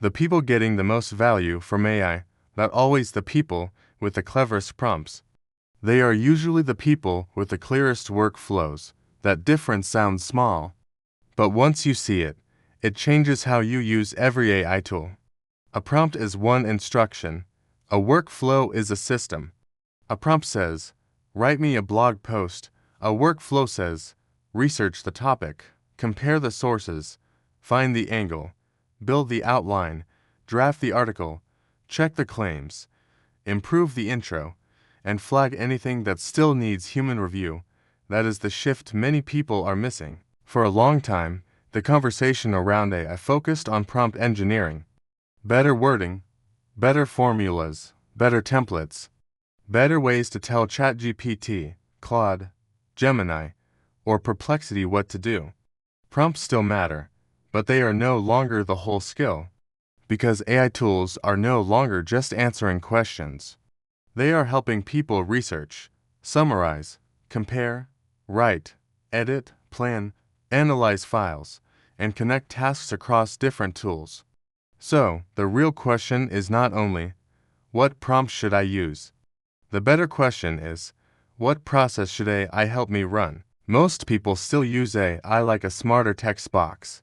The people getting the most value from AI, not always the people with the cleverest prompts. They are usually the people with the clearest workflows. That difference sounds small, but once you see it, it changes how you use every AI tool. A prompt is one instruction. A workflow is a system. A prompt says, "Write me a blog post." A workflow says, "Research the topic, compare the sources, find the angle, build the outline, draft the article, check the claims, improve the intro, and flag anything that still needs human review." That is the shift many people are missing. For a long time, the conversation around AI focused on prompt engineering. Better wording, better formulas, better templates, better ways to tell ChatGPT, Claude, Gemini, or Perplexity what to do. Prompts still matter, but they are no longer the whole skill, because AI tools are no longer just answering questions. They are helping people research, summarize, compare, write, edit, plan, analyze files, and connect tasks across different tools. So, the real question is not only, what prompt should I use? The better question is, what process should AI help me run? Most people still use AI like a smarter text box.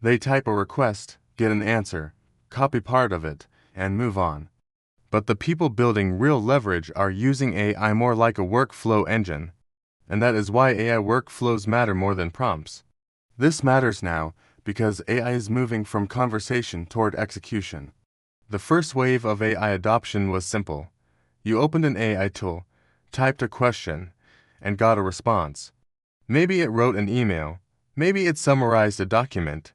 They type a request, get an answer, copy part of it, and move on. But the people building real leverage are using AI more like a workflow engine. And that is why AI workflows matter more than prompts. This matters now because AI is moving from conversation toward execution. The first wave of AI adoption was simple. You opened an AI tool, typed a question, and got a response. Maybe it wrote an email, maybe it summarized a document,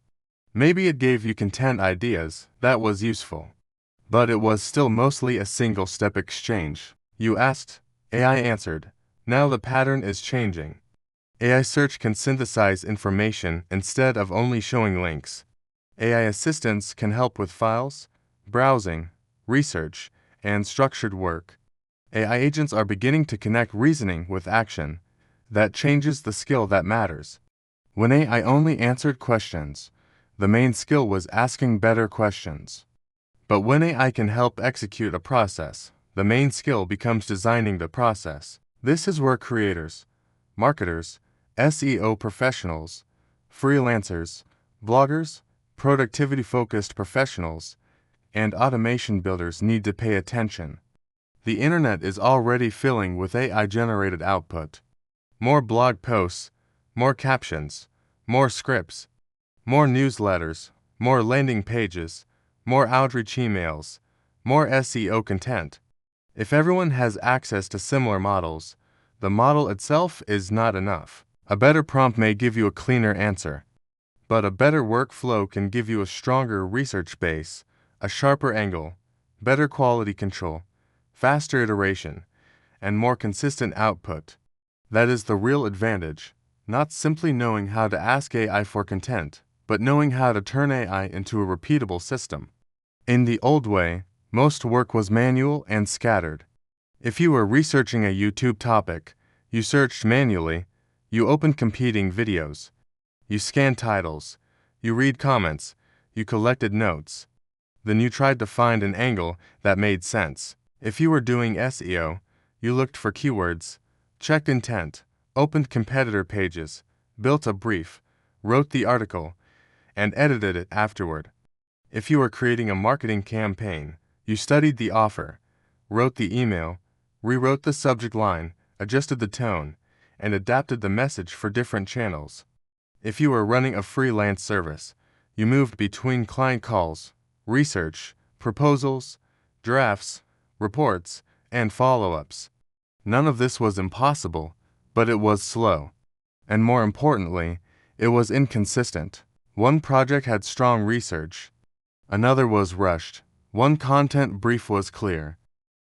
maybe it gave you content ideas. That was useful. But it was still mostly a single-step exchange. You asked, AI answered. Now the pattern is changing. AI search can synthesize information instead of only showing links. AI assistants can help with files, browsing, research, and structured work. AI agents are beginning to connect reasoning with action. That changes the skill that matters. When AI only answered questions, the main skill was asking better questions. But when AI can help execute a process, the main skill becomes designing the process. This is where creators, marketers, SEO professionals, freelancers, bloggers, productivity-focused professionals, and automation builders need to pay attention. The internet is already filling with AI-generated output. More blog posts, more captions, more scripts, more newsletters, more landing pages, more outreach emails, more SEO content. If everyone has access to similar models, the model itself is not enough. A better prompt may give you a cleaner answer, but a better workflow can give you a stronger research base, a sharper angle, better quality control, faster iteration, and more consistent output. That is the real advantage, not simply knowing how to ask AI for content, but knowing how to turn AI into a repeatable system. In the old way, most work was manual and scattered. If you were researching a YouTube topic, you searched manually, you opened competing videos, you scanned titles, you read comments, you collected notes. Then you tried to find an angle that made sense. If you were doing SEO, you looked for keywords, checked intent, opened competitor pages, built a brief, wrote the article, and edited it afterward. If you were creating a marketing campaign, you studied the offer, wrote the email, rewrote the subject line, adjusted the tone, and adapted the message for different channels. If you were running a freelance service, you moved between client calls, research, proposals, drafts, reports, and follow-ups. None of this was impossible, but it was slow. And more importantly, it was inconsistent. One project had strong research. Another was rushed. One content brief was clear.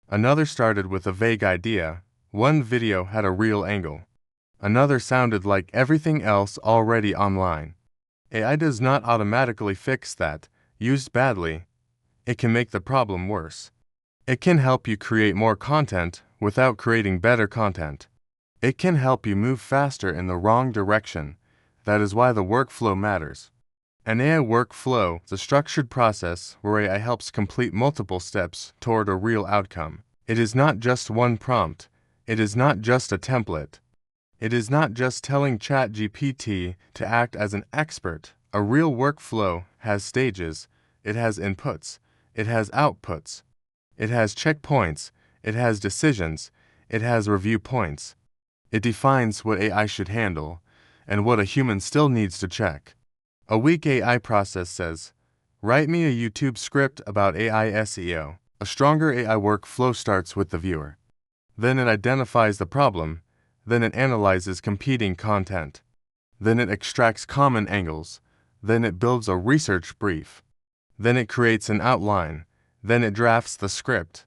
Another started with a vague idea. One video had a real angle. Another sounded like everything else already online. AI does not automatically fix that. Used badly, it can make the problem worse. It can help you create more content without creating better content. It can help you move faster in the wrong direction. That is why the workflow matters. An AI workflow is a structured process where AI helps complete multiple steps toward a real outcome. It is not just one prompt. It is not just a template. It is not just telling ChatGPT to act as an expert. A real workflow has stages. It has inputs. It has outputs. It has checkpoints. It has decisions. It has review points. It defines what AI should handle and what a human still needs to check. A weak AI process says, "Write me a YouTube script about AI SEO." A stronger AI workflow starts with the viewer. Then it identifies the problem. Then it analyzes competing content. Then it extracts common angles. Then it builds a research brief. Then it creates an outline. Then it drafts the script.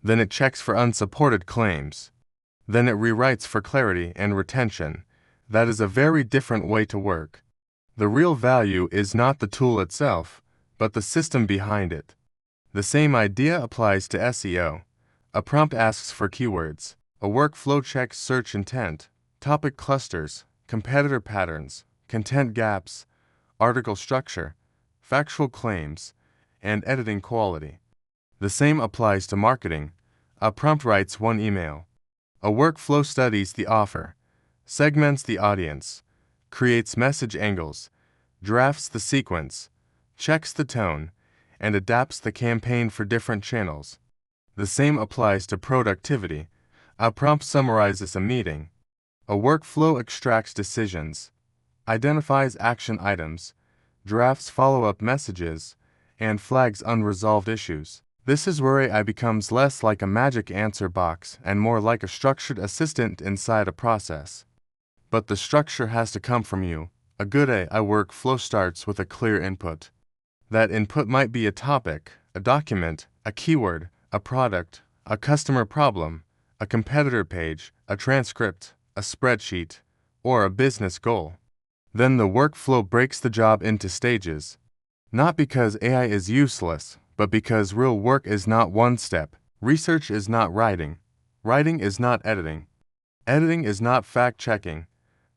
Then it checks for unsupported claims. Then it rewrites for clarity and retention. That is a very different way to work. The real value is not the tool itself, but the system behind it. The same idea applies to SEO. A prompt asks for keywords. A workflow checks search intent, topic clusters, competitor patterns, content gaps, article structure, factual claims, and editing quality. The same applies to marketing. A prompt writes one email. A workflow studies the offer, segments the audience, creates message angles, drafts the sequence, checks the tone, and adapts the campaign for different channels. The same applies to productivity. A prompt summarizes a meeting. A workflow extracts decisions, identifies action items, drafts follow-up messages, and flags unresolved issues. This is where AI becomes less like a magic answer box and more like a structured assistant inside a process. But the structure has to come from you. A good AI workflow starts with a clear input. That input might be a topic, a document, a keyword, a product, a customer problem, a competitor page, a transcript, a spreadsheet, or a business goal. Then the workflow breaks the job into stages. Not because AI is useless, but because real work is not one step. Research is not writing. Writing is not editing. Editing is not fact-checking.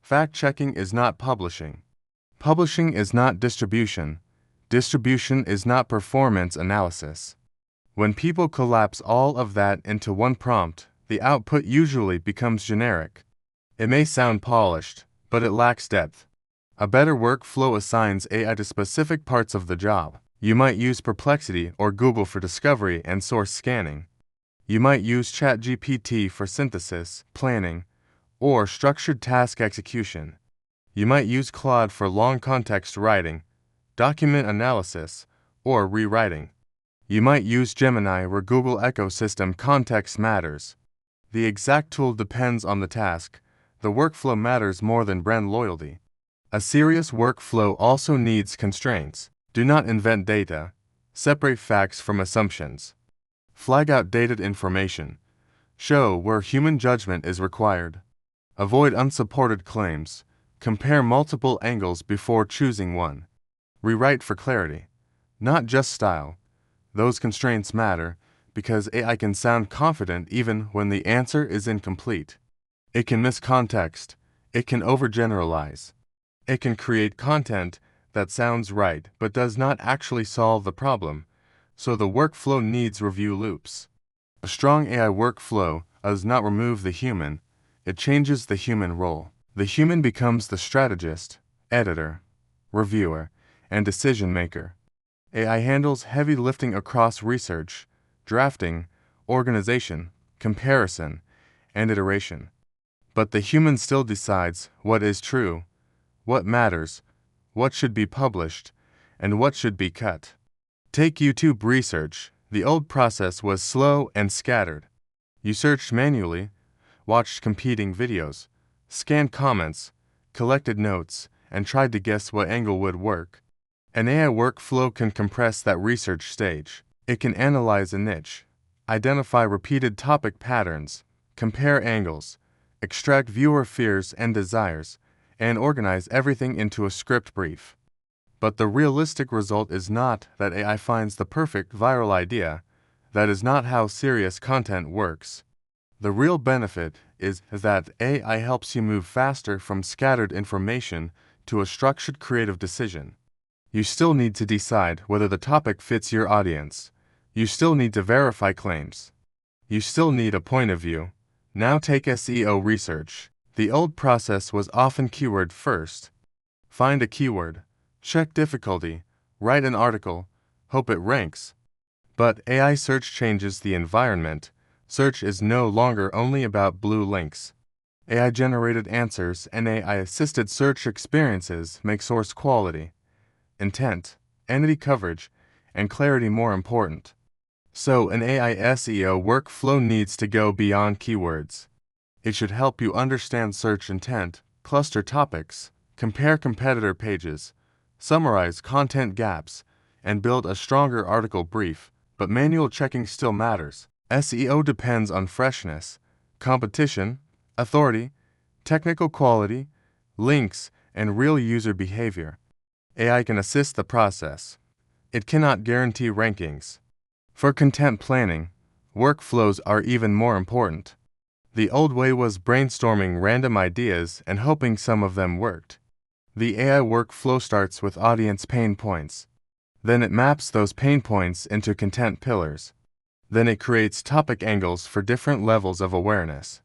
Fact-checking is not publishing. Publishing is not distribution. Distribution is not performance analysis. When people collapse all of that into one prompt, the output usually becomes generic. It may sound polished, but it lacks depth. A better workflow assigns AI to specific parts of the job. You might use Perplexity or Google for discovery and source scanning. You might use ChatGPT for synthesis, planning, or structured task execution. You might use Claude for long context writing, document analysis, or rewriting. You might use Gemini where Google ecosystem context matters. The exact tool depends on the task. The workflow matters more than brand loyalty. A serious workflow also needs constraints. Do not invent data. Separate facts from assumptions. Flag outdated information. Show where human judgment is required. Avoid unsupported claims. Compare multiple angles before choosing one. Rewrite for clarity, not just style. Those constraints matter because AI can sound confident even when the answer is incomplete. It can miss context. It can overgeneralize. It can create content that sounds right but does not actually solve the problem, so the workflow needs review loops. A strong AI workflow does not remove the human, it changes the human role. The human becomes the strategist, editor, reviewer, and decision maker. AI handles heavy lifting across research, drafting, organization, comparison, and iteration. But the human still decides what is true, what matters, what should be published, and what should be cut. Take YouTube research. The old process was slow and scattered. You searched manually, watched competing videos, scanned comments, collected notes, and tried to guess what angle would work. An AI workflow can compress that research stage. It can analyze a niche, identify repeated topic patterns, compare angles, extract viewer fears and desires, and organize everything into a script brief. But the realistic result is not that AI finds the perfect viral idea. That is not how serious content works. The real benefit is that AI helps you move faster from scattered information to a structured creative decision. You still need to decide whether the topic fits your audience. You still need to verify claims. You still need a point of view. Now take SEO research. The old process was often keyword first. Find a keyword, check difficulty, write an article, hope it ranks. But AI search changes the environment. Search is no longer only about blue links. AI-generated answers and AI-assisted search experiences make source quality, intent, entity coverage, and clarity more important. So an AI SEO workflow needs to go beyond keywords. It should help you understand search intent, cluster topics, compare competitor pages, summarize content gaps, and build a stronger article brief, but manual checking still matters. SEO depends on freshness, competition, authority, technical quality, links, and real user behavior. AI can assist the process. It cannot guarantee rankings. For content planning, workflows are even more important. The old way was brainstorming random ideas and hoping some of them worked. The AI workflow starts with audience pain points. Then it maps those pain points into content pillars. Then it creates topic angles for different levels of awareness.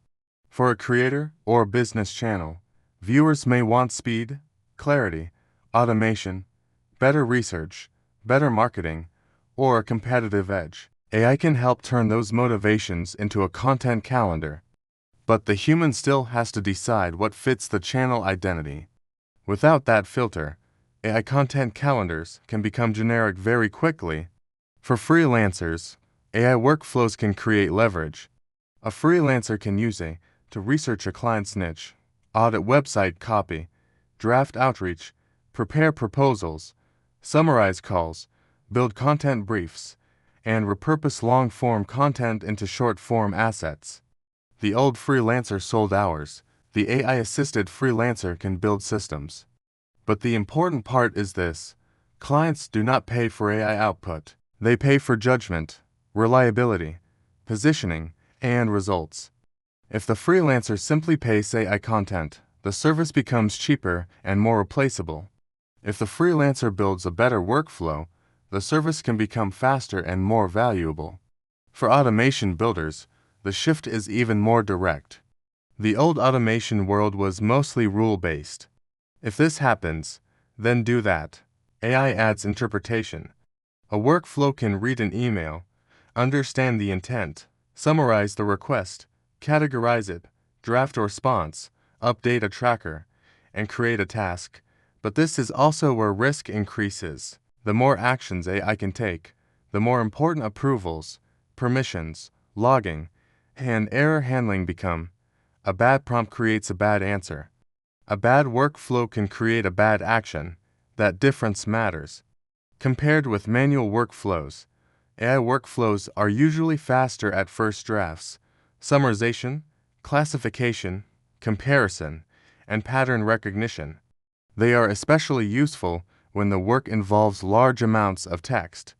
For a creator or business channel, viewers may want speed, clarity, automation, better research, better marketing, or a competitive edge. AI can help turn those motivations into a content calendar. But the human still has to decide what fits the channel identity. Without that filter, AI content calendars can become generic very quickly. For freelancers, AI workflows can create leverage. A freelancer can use AI to research a client's niche, audit website copy, draft outreach, prepare proposals, summarize calls, build content briefs, and repurpose long-form content into short-form assets. The old freelancer sold hours. The AI-assisted freelancer can build systems. But the important part is this: clients do not pay for AI output. They pay for judgment, reliability, positioning, and results. If the freelancer simply pays AI content, the service becomes cheaper and more replaceable. If the freelancer builds a better workflow, the service can become faster and more valuable. For automation builders, the shift is even more direct. The old automation world was mostly rule-based. If this happens, then do that. AI adds interpretation. A workflow can read an email, understand the intent, summarize the request, categorize it, draft a response, update a tracker, and create a task. But this is also where risk increases. The more actions AI can take, the more important approvals, permissions, logging, and error handling become. A bad prompt creates a bad answer. A bad workflow can create a bad action. That difference matters. Compared with manual workflows, AI workflows are usually faster at first drafts, summarization, classification, comparison, and pattern recognition. They are especially useful when the work involves large amounts of text.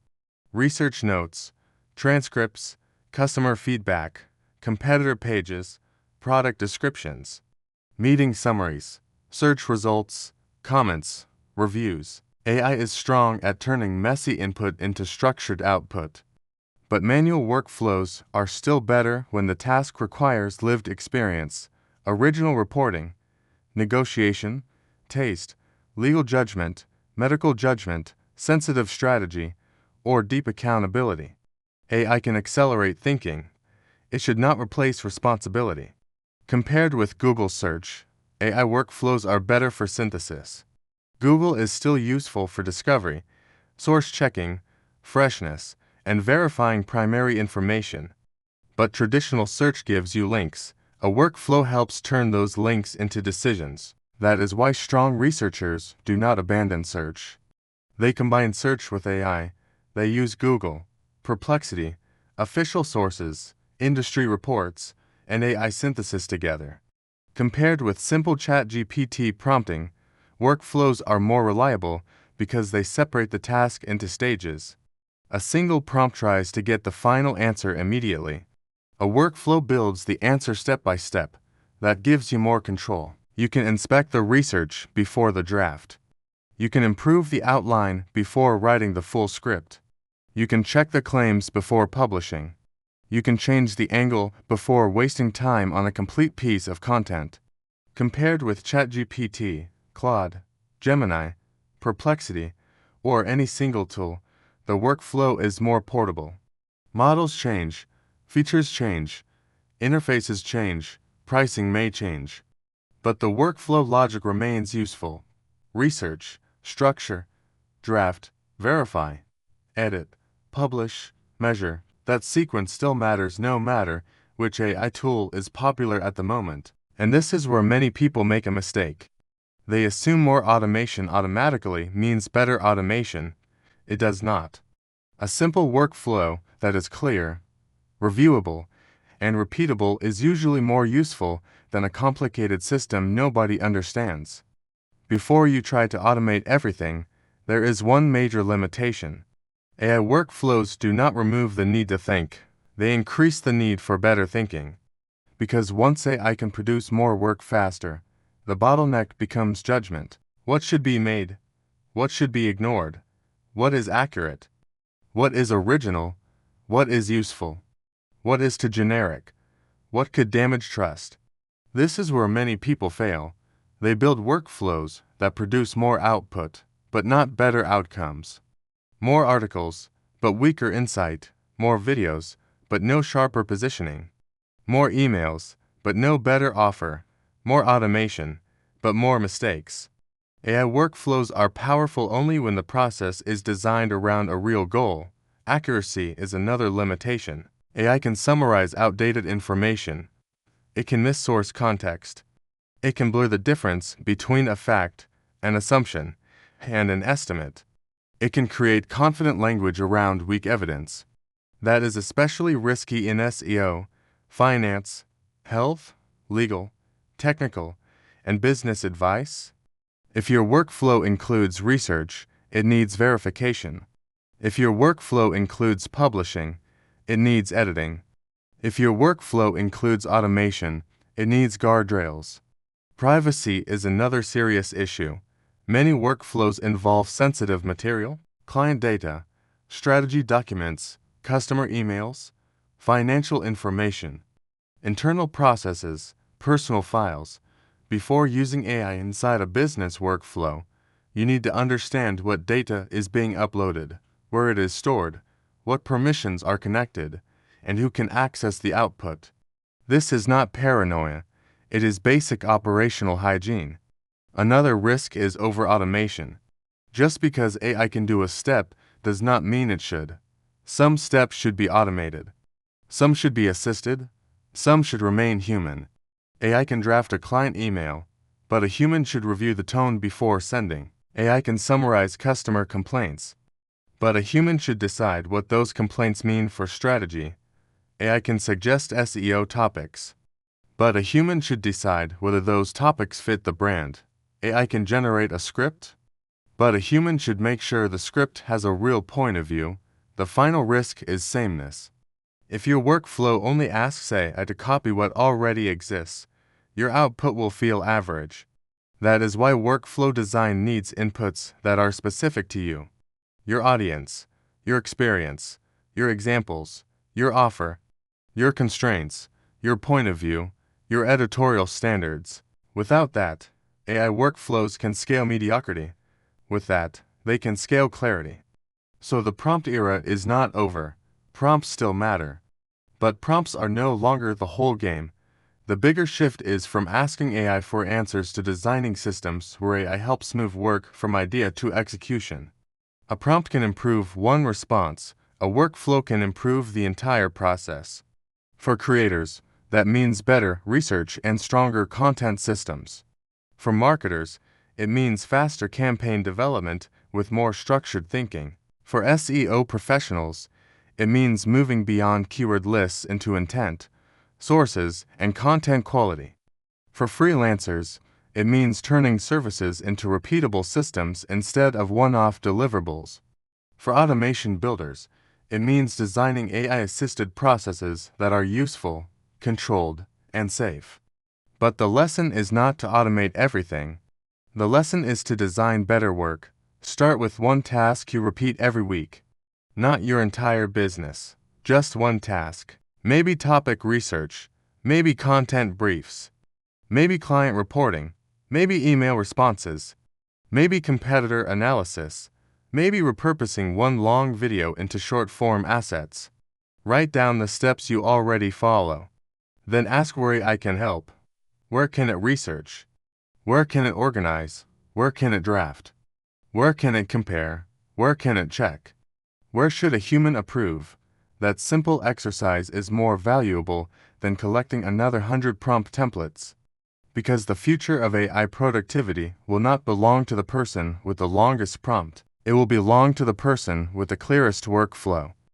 Research notes, transcripts, customer feedback, competitor pages, product descriptions, meeting summaries, search results, comments, reviews. AI is strong at turning messy input into structured output. But manual workflows are still better when the task requires lived experience, original reporting, negotiation, taste, legal judgment, medical judgment, sensitive strategy, or deep accountability. AI can accelerate thinking. It should not replace responsibility. Compared with Google search, AI workflows are better for synthesis. Google is still useful for discovery, source checking, freshness, and verifying primary information. But traditional search gives you links. A workflow helps turn those links into decisions. That is why strong researchers do not abandon search. They combine search with AI. They use Google, Perplexity, official sources, industry reports, and AI synthesis together. Compared with simple ChatGPT prompting, workflows are more reliable because they separate the task into stages. A single prompt tries to get the final answer immediately. A workflow builds the answer step by step. That gives you more control. You can inspect the research before the draft. You can improve the outline before writing the full script. You can check the claims before publishing. You can change the angle before wasting time on a complete piece of content. Compared with ChatGPT, Claude, Gemini, Perplexity, or any single tool, the workflow is more portable. Models change, features change, interfaces change, pricing may change. But the workflow logic remains useful. Research, structure, draft, verify, edit, publish, measure. That sequence still matters no matter which AI tool is popular at the moment. And this is where many people make a mistake. They assume more automation automatically means better automation. It does not. A simple workflow that is clear, reviewable, and repeatable is usually more useful than a complicated system nobody understands. Before you try to automate everything, there is one major limitation. AI workflows do not remove the need to think. They increase the need for better thinking. Because once AI can produce more work faster, the bottleneck becomes judgment. What should be made? What should be ignored? What is accurate? What is original? What is useful? What is too generic? What could damage trust? This is where many people fail. They build workflows that produce more output, but not better outcomes. More articles, but weaker insight. More videos, but no sharper positioning. More emails, but no better offer. More automation, but more mistakes. AI workflows are powerful only when the process is designed around a real goal. Accuracy is another limitation. AI can summarize outdated information. It can miss source context. It can blur the difference between a fact, an assumption, and an estimate. It can create confident language around weak evidence. That is especially risky in SEO, finance, health, legal, technical, and business advice. If your workflow includes research, it needs verification. If your workflow includes publishing, it needs editing. If your workflow includes automation, it needs guardrails. Privacy is another serious issue. Many workflows involve sensitive material, client data, strategy documents, customer emails, financial information, internal processes, personal files. Before using AI inside a business workflow, you need to understand what data is being uploaded, where it is stored, what permissions are connected, and who can access the output. This is not paranoia, it is basic operational hygiene. Another risk is over-automation. Just because AI can do a step does not mean it should. Some steps should be automated. Some should be assisted. Some should remain human. AI can draft a client email, but a human should review the tone before sending. AI can summarize customer complaints, but a human should decide what those complaints mean for strategy. AI can suggest SEO topics, but a human should decide whether those topics fit the brand. AI can generate a script, but a human should make sure the script has a real point of view. The final risk is sameness. If your workflow only asks AI to copy what already exists, your output will feel average. That is why workflow design needs inputs that are specific to you, your audience, your experience, your examples, your offer, your constraints, your point of view, your editorial standards. Without that, AI workflows can scale mediocrity. With that, they can scale clarity. So the prompt era is not over. Prompts still matter. But prompts are no longer the whole game. The bigger shift is from asking AI for answers to designing systems where AI helps move work from idea to execution. A prompt can improve one response. A workflow can improve the entire process. For creators, that means better research and stronger content systems. For marketers, it means faster campaign development with more structured thinking. For SEO professionals, it means moving beyond keyword lists into intent, sources, and content quality. For freelancers, it means turning services into repeatable systems instead of one-off deliverables. For automation builders, it means designing AI-assisted processes that are useful, controlled, and safe. But the lesson is not to automate everything. The lesson is to design better work, Start with one task you repeat every week. Not your entire business, just one task. Maybe topic research, maybe content briefs, maybe client reporting, maybe email responses, maybe competitor analysis, maybe repurposing one long video into short-form assets. Write down the steps you already follow. Then ask where AI can help. Where can it research? Where can it organize? Where can it draft? Where can it compare? Where can it check? Where should a human approve? That simple exercise is more valuable than collecting another 100 prompt templates. Because the future of AI productivity will not belong to the person with the longest prompt. It will belong to the person with the clearest workflow.